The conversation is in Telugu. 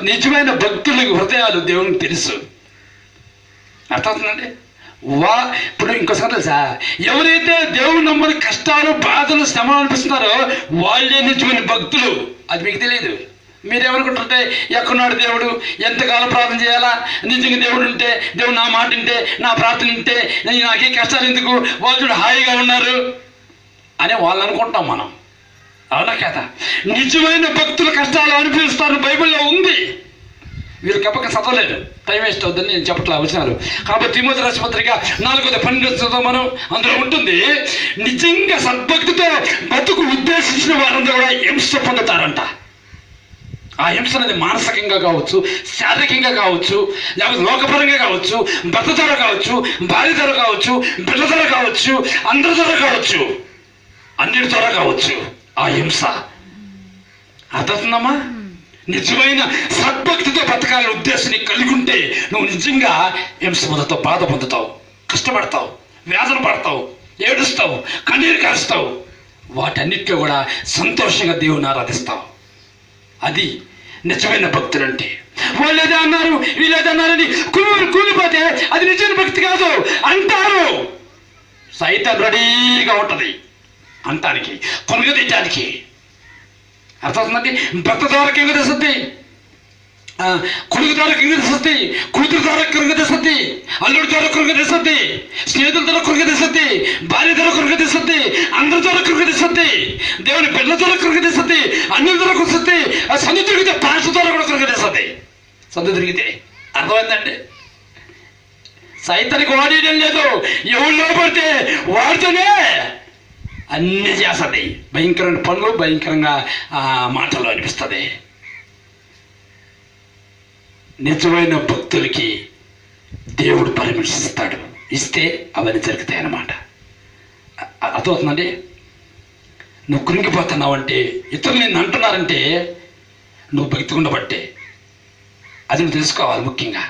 నిజమైన భక్తులకు హృదయాలు దేవునికి తెలుసు. అర్థమవుతుందండి? ఇప్పుడు ఇంకోసారి తెలుసా, ఎవరైతే దేవుని నమ్మని కష్టాలు, బాధలు, శ్రమలు అనిపిస్తున్నారో వాళ్ళే నిజమైన భక్తులు. అది మీకు తెలియదు. మీరేమనుకుంటుంటే ఎక్కడున్నాడు దేవుడు, ఎంతకాలం ప్రార్థన చేయాలా, నిజంగా దేవుడు ఉంటే, దేవుడు నా మాట వింటే, నా ప్రార్థన వింటే నాకే కష్టాలు ఎందుకు, వాళ్ళు చూడు హాయిగా ఉన్నారు అని వాళ్ళు అనుకుంటాం మనం. అవునా కదా? నిజమైన భక్తుల కష్టాలు అనిపిస్తారు బైబిల్లో ఉంది. వీరు కప్పక చదవలేదు, టైం వేస్ట్ అవుతుందని నేను చెప్పట్లా వచ్చినారు. కాబట్టి తిమోతి రాసిన పత్రిక 4:12 మనం అందులో ఉంటుంది, నిజంగా సద్భక్తితో బతుకు ఉద్దేశించిన వారందరూ కూడా హింస పొందుతారంట. ఆ హింస అనేది మానసికంగా కావచ్చు, శారీరకంగా కావచ్చు, లేకపోతే లోకపరంగా కావచ్చు, భర్త ద్వారా కావచ్చు, భార్య ద్వారా కావచ్చు, బిడ్డ ద్వారా కావచ్చు, అందరి ద్వారా కావచ్చు, అన్నిటి ద్వారా కావచ్చు. ఆ హింస అర్థమవుతుందమ్మా? నిజమైన సద్భక్తితో బతకాలని ఉద్దేశం కలిగి ఉంటే నువ్వు నిజంగా హింస పొందుతావు, బాధ పొందుతావు, కష్టపడతావు, వేదన పడతావు, ఏడుస్తావు, కన్నీరు కారుస్తావు. వాటన్నిటిలో కూడా సంతోషంగా దేవుని ఆరాధిస్తావు. అది నిజమైన భక్తులు అంటే. వాళ్ళు ఏదో అన్నారు, వీళ్ళు ఏదో అన్నారని కూలిపోతే అది నిజమైన భక్తి కాదు అంటారు. సైతం రెడీగా ఉంటుంది అంటానికి, కొనుగదీయటానికి. అర్థమవుతుందండి? భర్త ద్వారా కింగదీస్తుంది, కొడుకు ద్వారా కింగదీస్తుంది, కూతురు ద్వారా కింగదీస్తుంది, అల్లుడి ద్వారా కింగదీస్తుంది, స్నేహితుల ద్వారా కింగదీస్తుంది, భార్య ద్వారా కింగదీస్తుంది, అందరి ద్వారా కింగదీస్తుంది, దేవుని బిడ్డల ద్వారా కింగదీస్తుంది, అన్యుల ద్వారా కురుస్తుంది, సందు తిరిగితే పాష ద్వారా కూడా కింగదీస్తుంది. సందు తిరిగితే అర్థమైందండి? సైతానికి వాడేయడం లేదు, ఎవరు లోపడితే వాడితేనే అన్నీ చేస్తుంది. భయంకరమైన పనులు, భయంకరంగా మాటలు అనిపిస్తుంది. నిజమైన భక్తులకి దేవుడు పర్మిషన్ ఇస్తాడు, ఇస్తే అవన్నీ జరుగుతాయి అన్నమాట. అర్థమవుతుందండి? నువ్వు కృంగిపోతున్నావు అంటే, ఇతరులు నిన్ను అంటున్నారంటే నువ్వు భక్తి ఉండబట్టే. అది నువ్వు తెలుసుకోవాలి ముఖ్యంగా.